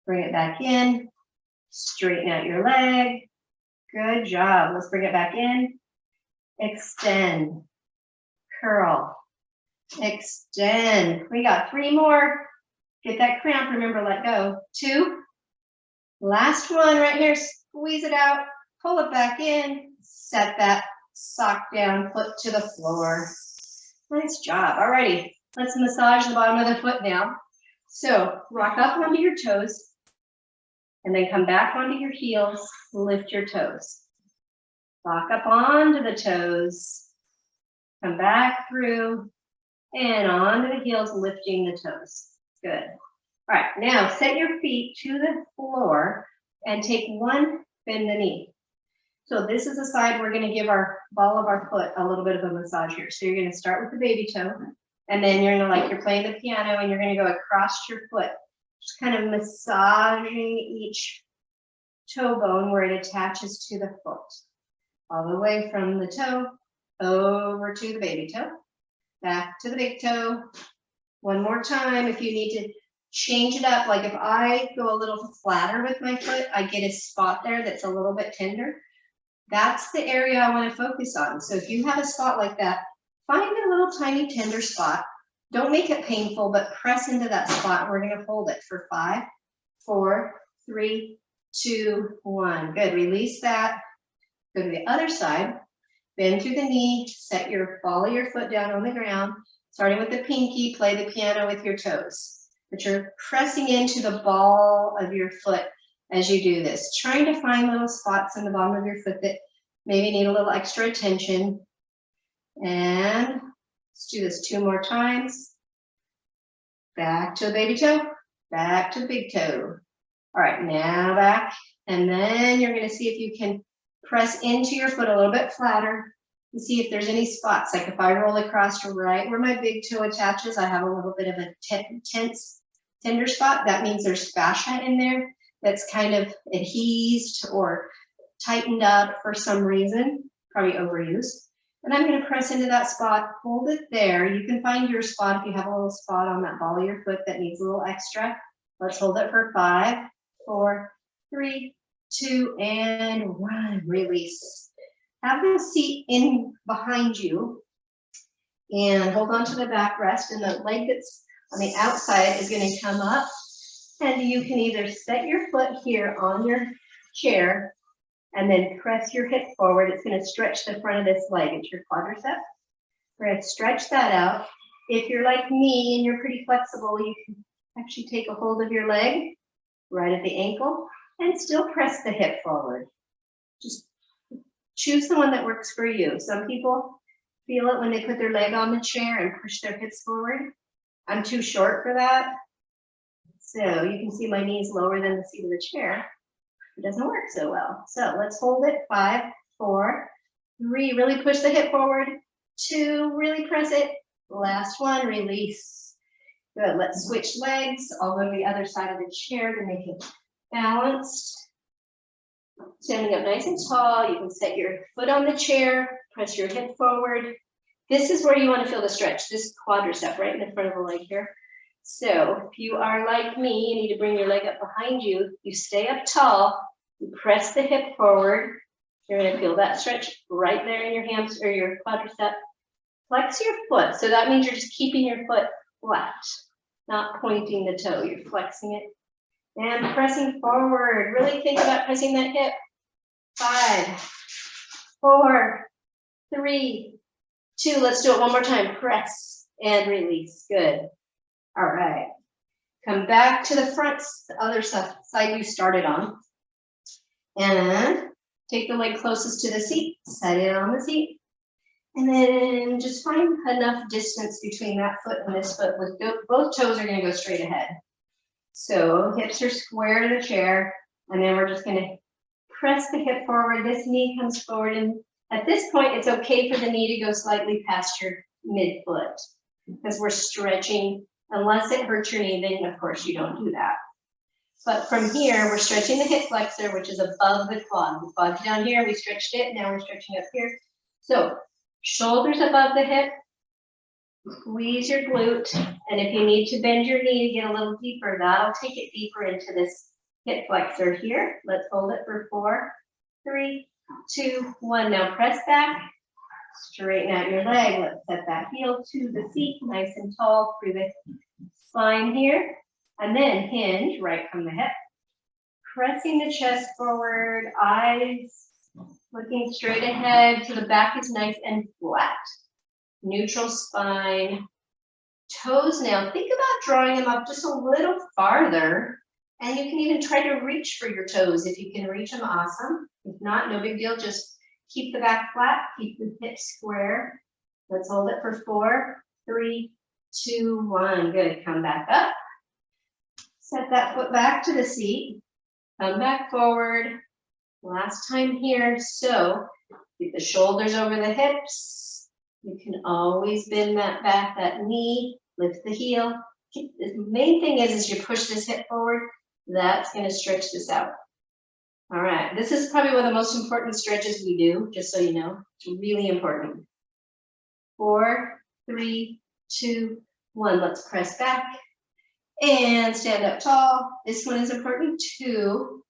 Bring it back in. Straighten out your leg. Good job. Let's bring it back in. Extend. Curl. Extend. We got 3 more. Get that cramp. Remember, let go. 2. Last one right here. Squeeze it out. Pull it back in. Set that sock down. Foot to the floor. Nice job. Alrighty. Let's massage the bottom of the foot now. So rock up onto your toes. And then come back onto your heels, lift your toes. Walk up onto the toes, come back through, and onto the heels, lifting the toes. Good. All right, now set your feet to the floor and take one bend the knee. So this is the side we're gonna give our ball of our foot a little bit of a massage here. So you're gonna start with the baby toe, and then you're gonna, like you're playing the piano, and you're gonna go across your foot. Just kind of massaging each toe bone where it attaches to the foot. All the way from the toe over to the baby toe, back to the big toe. One more time if you need to change it up. Like if I go a little flatter with my foot, I get a spot there that's a little bit tender. That's the area I want to focus on. So if you have a spot like that, find a little tiny tender spot. Don't make it painful, but press into that spot. We're going to hold it for 5, 4, 3, 2, 1. Good. Release that. Go to the other side. Bend through the knee. Set your ball of your foot down on the ground. Starting with the pinky, play the piano with your toes. But you're pressing into the ball of your foot as you do this. Trying to find little spots in the bottom of your foot that maybe need a little extra attention. And let's do this 2 more times. Back to the baby toe, back to the big toe. All right, now back. And then you're going to see if you can press into your foot a little bit flatter and see if there's any spots. Like if I roll across to right where my big toe attaches, I have a little bit of a tense, tender spot. That means there's fascia in there that's kind of adhesed or tightened up for some reason, probably overused. And I'm going to press into that spot, hold it there. You can find your spot if you have a little spot on that ball of your foot that needs a little extra. Let's hold it for 5, 4, 3, 2, and 1. Release. Have the seat in behind you and hold on to the backrest, and the leg that's on the outside is going to come up, and you can either set your foot here on your chair and then press your hip forward. It's going to stretch the front of this leg. It's your quadricep. We're going to stretch that out. If you're like me and you're pretty flexible, you can actually take a hold of your leg right at the ankle and still press the hip forward. Just choose the one that works for you. Some people feel it when they put their leg on the chair and push their hips forward. I'm too short for that. So you can see my knees lower than the seat of the chair. It doesn't work so well. So let's hold it. 5, 4, 3, really push the hip forward. 2, really press it. Last one, release. Good, let's switch legs. I'll go to the other side of the chair to make it balanced. Standing up nice and tall, you can set your foot on the chair, press your hip forward. This is where you want to feel the stretch, this quadricep right in the front of the leg here. So if you are like me, you need to bring your leg up behind you. You stay up tall, you press the hip forward. You're going to feel that stretch right there in your hams or your quadricep. Flex your foot. So that means you're just keeping your foot flat, not pointing the toe. You're flexing it and pressing forward. Really think about pressing that hip. 5, 4, 3, 2. Let's do it one more time. Press and release. Good. All right. Come back to the front, the other side you started on. And take the leg closest to the seat. Set it on the seat. And then just find enough distance between that foot and this foot. With both toes are going to go straight ahead. So hips are square to the chair. And then we're just going to press the hip forward. This knee comes forward. And at this point, it's okay for the knee to go slightly past your midfoot because we're stretching. Unless it hurts your knee, then of course you don't do that. But from here, we're stretching the hip flexor, which is above the quad. The quad's down here, we stretched it, now we're stretching up here. So shoulders above the hip, squeeze your glute, and if you need to bend your knee to get a little deeper, that'll take it deeper into this hip flexor here. Let's hold it for 4, 3, 2, 1. Now press back, straighten out your leg. Let's set that heel to the seat, nice and tall through the spine here. And then hinge right from the hip. Pressing the chest forward, eyes looking straight ahead so the back is nice and flat. Neutral spine. Toes now, think about drawing them up just a little farther. And you can even try to reach for your toes. If you can reach them, awesome. If not, no big deal. Just keep the back flat, keep the hips square. Let's hold it for 4, 3, 2, 1. Good, come back up. Set that foot back to the seat. Come back forward. Last time here. So keep the shoulders over the hips. You can always bend that back, that knee, lift the heel. The main thing is you push this hip forward. That's going to stretch this out. All right, this is probably one of the most important stretches we do, just so you know. It's really important. 4, 3, 2, 1. Let's press back and stand up tall. This one is important too,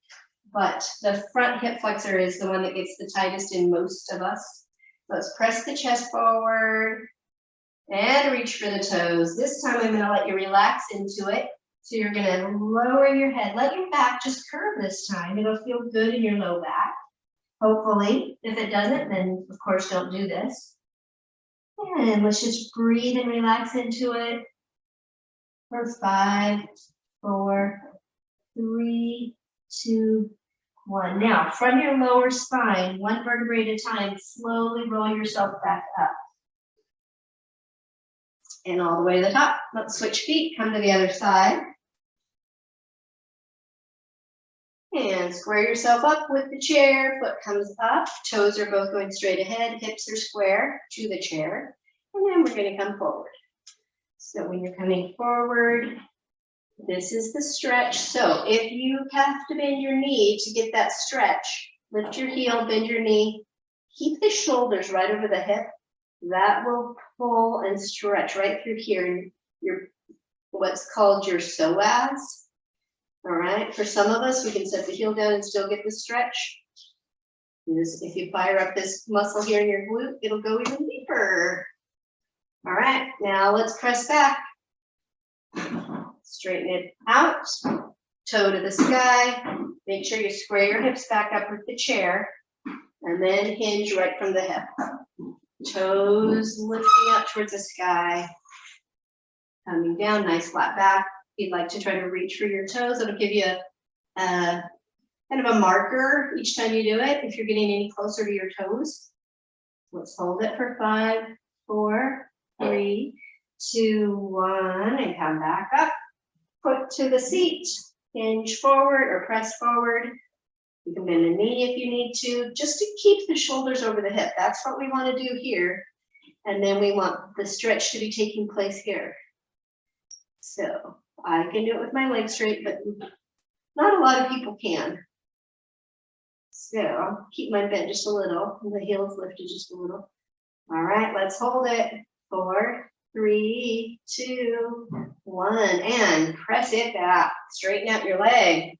but the front hip flexor is the one that gets the tightest in most of us. Let's press the chest forward and reach for the toes. This time I'm going to let you relax into it. So you're going to lower your head. Let your back just curve this time. It'll feel good in your low back. Hopefully. If it doesn't, then of course don't do this. And let's just breathe and relax into it. For 5, 4, 3, 2, 1. Now, from your lower spine, one vertebrae at a time, slowly roll yourself back up. And all the way to the top. Let's switch feet, come to the other side. And square yourself up with the chair, foot comes up, toes are both going straight ahead, hips are square to the chair, and then we're going to come forward. So when you're coming forward, this is the stretch. So if you have to bend your knee to get that stretch, lift your heel, bend your knee, keep the shoulders right over the hip. That will pull and stretch right through here, your what's called your psoas. All right, for some of us, we can set the heel down and still get the stretch. If you fire up this muscle here in your glute, it'll go even deeper. All right, now let's press back. Straighten it out, toe to the sky. Make sure you square your hips back up with the chair, and then hinge right from the hip. Toes lifting up towards the sky. Coming down, nice flat back. If you'd like to try to reach for your toes, it'll give you a kind of a marker each time you do it if you're getting any closer to your toes. Let's hold it for 5, 4, 3, 2, 1, and come back up. Foot to the seat, hinge forward or press forward. You can bend the knee if you need to, just to keep the shoulders over the hip. That's what we want to do here. And then we want the stretch to be taking place here. So I can do it with my legs straight, but not a lot of people can. So I'll keep mine bent just a little, and the heels lifted just a little. All right, let's hold it. 4, 3, 2, 1, and press it back. Straighten out your leg.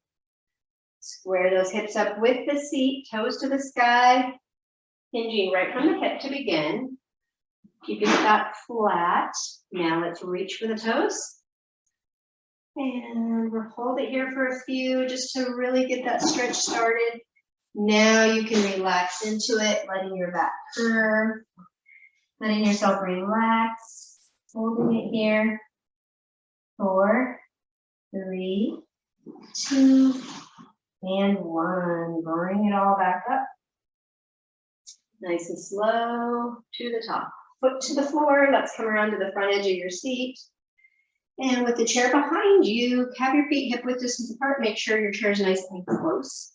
Square those hips up with the seat, toes to the sky, hinging right from the hip to begin. Keeping that flat. Now let's reach for the toes. And we'll hold it here for a few just to really get that stretch started. Now you can relax into it, letting your back curve, letting yourself relax, holding it here. 4, 3, 2, and 1. Bring it all back up. Nice and slow to the top. Foot to the floor. Let's come around to the front edge of your seat. And with the chair behind you, have your feet hip width distance apart. Make sure your chair is nice and close.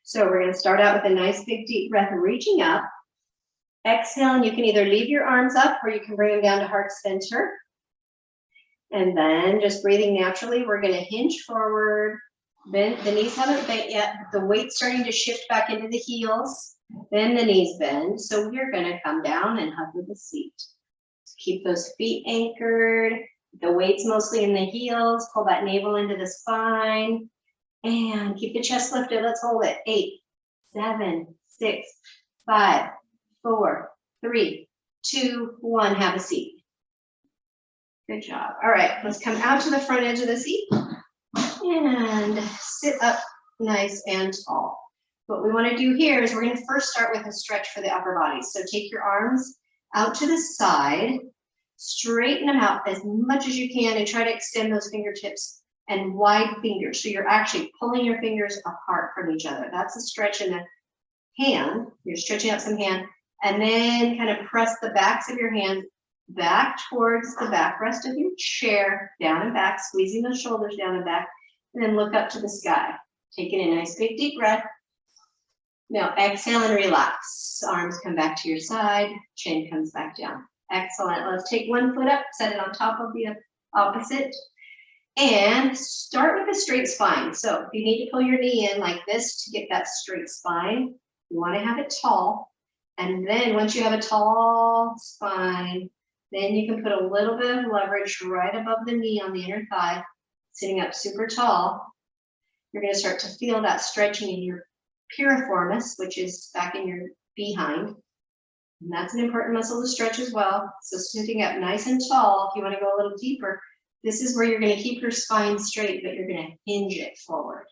So we're going to start out with a nice big deep breath, reaching up. Exhale, and you can either leave your arms up or you can bring them down to heart center. And then just breathing naturally, we're going to hinge forward. Bend, the knees haven't bent yet, but the weight's starting to shift back into the heels. Then the knees bend. So we're going to come down and hug with the seat. So keep those feet anchored. The weight's mostly in the heels. Pull that navel into the spine. And keep the chest lifted. Let's hold it. 8, 7, 6, 5, 4, 3, 2, 1. Have a seat. Good job. All right, let's come out to the front edge of the seat and sit up nice and tall. What we want to do here is we're going to first start with a stretch for the upper body. So take your arms out to the side, straighten them out as much as you can, and try to extend those fingertips and wide fingers. So you're actually pulling your fingers apart from each other. That's a stretch in the hand. You're stretching out some hand, and then kind of press the backs of your hands back towards the backrest of your chair, down and back, squeezing the shoulders down and back, and then look up to the sky. Taking a nice big deep breath. Now exhale and relax. Arms come back to your side, chin comes back down. Excellent. Let's take one foot up, set it on top of the opposite, and start with a straight spine. So if you need to pull your knee in like this to get that straight spine, you want to have it tall. And then once you have a tall spine, then you can put a little bit of leverage right above the knee on the inner thigh, sitting up super tall. You're going to start to feel that stretching in your piriformis, which is back in your behind. And that's an important muscle to stretch as well. So sitting up nice and tall, if you want to go a little deeper, this is where you're going to keep your spine straight, but you're going to hinge it forward.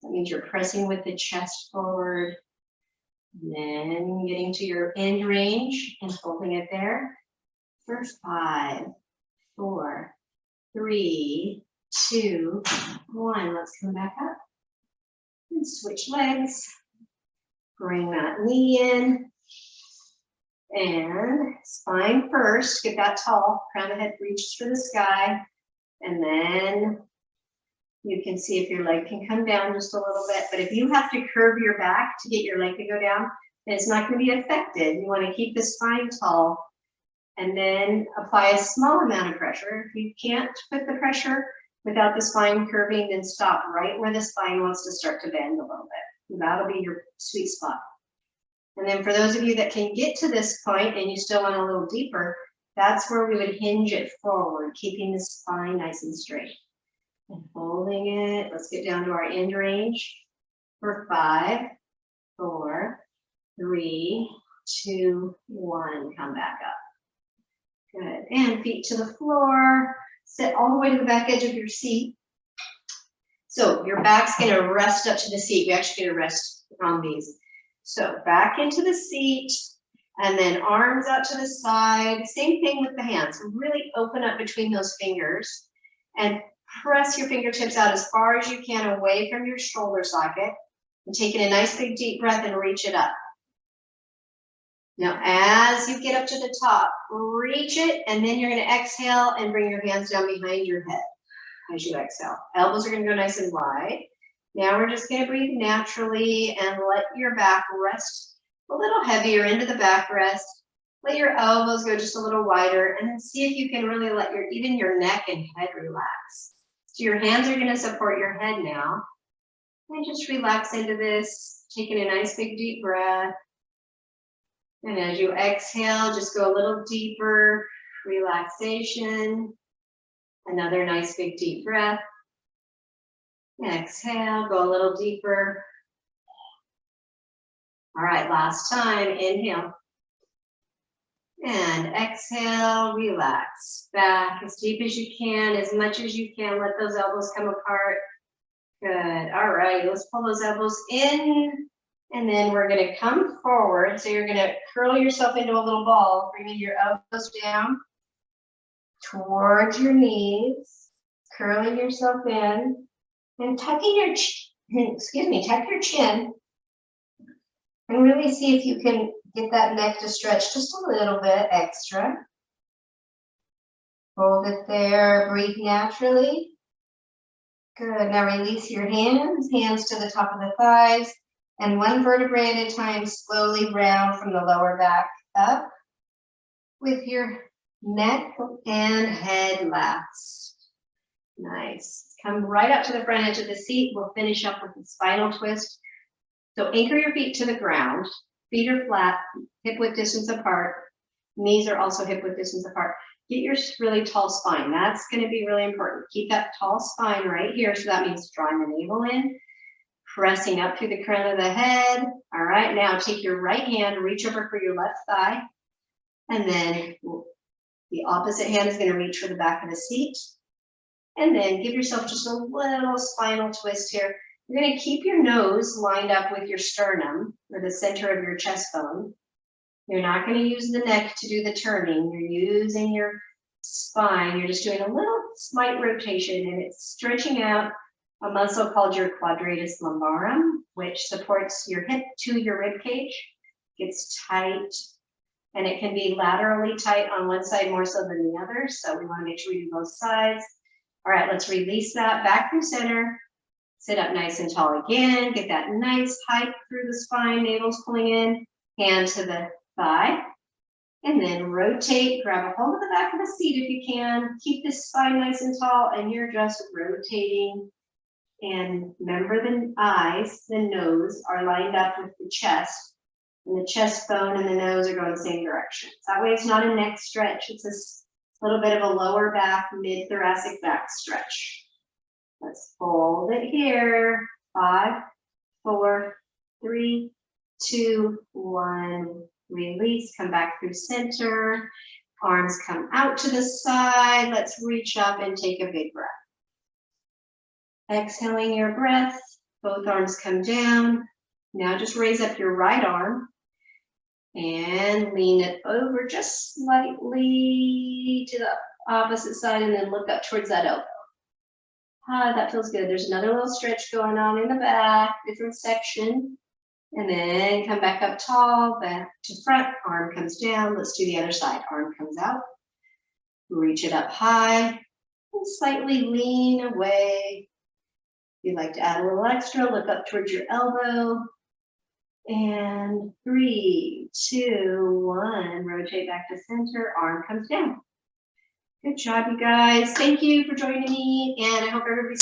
That means you're pressing with the chest forward, and then getting to your end range and holding it there for 5, 4, 3, 2, 1. Let's come back up and switch legs. Bring that knee in. And spine first, get that tall, crown of the head reaches for the sky, and then you can see if your leg can come down just a little bit. But if you have to curve your back to get your leg to go down, then it's not going to be affected. You want to keep the spine tall and then apply a small amount of pressure. If you can't put the pressure without the spine curving, then stop right where the spine wants to start to bend a little bit. That'll be your sweet spot. And then for those of you that can get to this point and you still want a little deeper, that's where we would hinge it forward, keeping the spine nice and straight. And holding it, let's get down to our end range for 5, 4, 3, 2, 1, come back up. Good, and feet to the floor, sit all the way to the back edge of your seat. So your back's gonna rest up to the seat. We actually get a rest on these. So back into the seat, and then arms out to the side. Same thing with the hands. Really open up between those fingers and press your fingertips out as far as you can away from your shoulder socket. And taking a nice big deep breath and reach it up. Now as you get up to the top, reach it, and then you're going to exhale and bring your hands down behind your head. as you exhale. Elbows are gonna go nice and wide. Now we're just gonna breathe naturally and let your back rest a little heavier into the backrest. Let your elbows go just a little wider, and then see if you can really let even your neck and head relax. So your hands are gonna support your head now. And just relax into this, taking a nice big deep breath. And as you exhale, just go a little deeper, relaxation. Another nice big deep breath. Exhale, go a little deeper. All right, last time, inhale. And exhale, relax. Back as deep as you can, as much as you can. Let those elbows come apart. Good. All right, let's pull those elbows in. And then we're going to come forward. So you're going to curl yourself into a little ball, bringing your elbows down towards your knees, curling yourself in, and tucking your tuck your chin. And really see if you can get that neck to stretch just a little bit extra. Hold it there, breathe naturally. Good, now release your hands to the top of the thighs, and one vertebrae at a time, slowly round from the lower back up with your neck and head last. Nice. Come right up to the front edge of the seat. We'll finish up with the spinal twist. So anchor your feet to the ground. Feet are flat, hip width distance apart. Knees are also hip width distance apart. Get your really tall spine. That's going to be really important. Keep that tall spine right here. So that means drawing the navel in, pressing up through the crown of the head. All right, now take your right hand, reach over for your left thigh. And then the opposite hand is going to reach for the back of the seat. And then give yourself just a little spinal twist here. You're going to keep your nose lined up with your sternum, or the center of your chest bone. You're not going to use the neck to do the turning. You're using your spine. You're just doing a little slight rotation, and it's stretching out a muscle called your quadratus lumbarum, which supports your hip to your rib cage. Gets tight, and it can be laterally tight on one side more so than the other. So we want to make sure we do both sides. All right, let's release that back through center. Sit up nice and tall again. Get that nice height through the spine, navel's pulling in, hand to the thigh. And then rotate, grab a hold of the back of the seat if you can. Keep this spine nice and tall, and you're just rotating. And remember, the eyes, the nose are lined up with the chest, and the chest bone and the nose are going the same direction. That way it's not a neck stretch. It's a little bit of a lower back, mid-thoracic back stretch. Let's hold it here. 5, 4, 3, 2, 1. Release, come back through center. Arms come out to the side. Let's reach up and take a big breath. Exhaling your breath, both arms come down. Now just raise up your right arm and lean it over just slightly to the opposite side, and then look up towards that elbow. Ah, that feels good. There's another little stretch going on in the back, different section. And then come back up tall, back to front, arm comes down. Let's do the other side. Arm comes out, reach it up high, and slightly lean away. If you'd like to add a little extra, look up towards your elbow. And 3, 2, 1, rotate back to center, arm comes down. Good job, you guys. Thank you for joining me, and I hope everybody's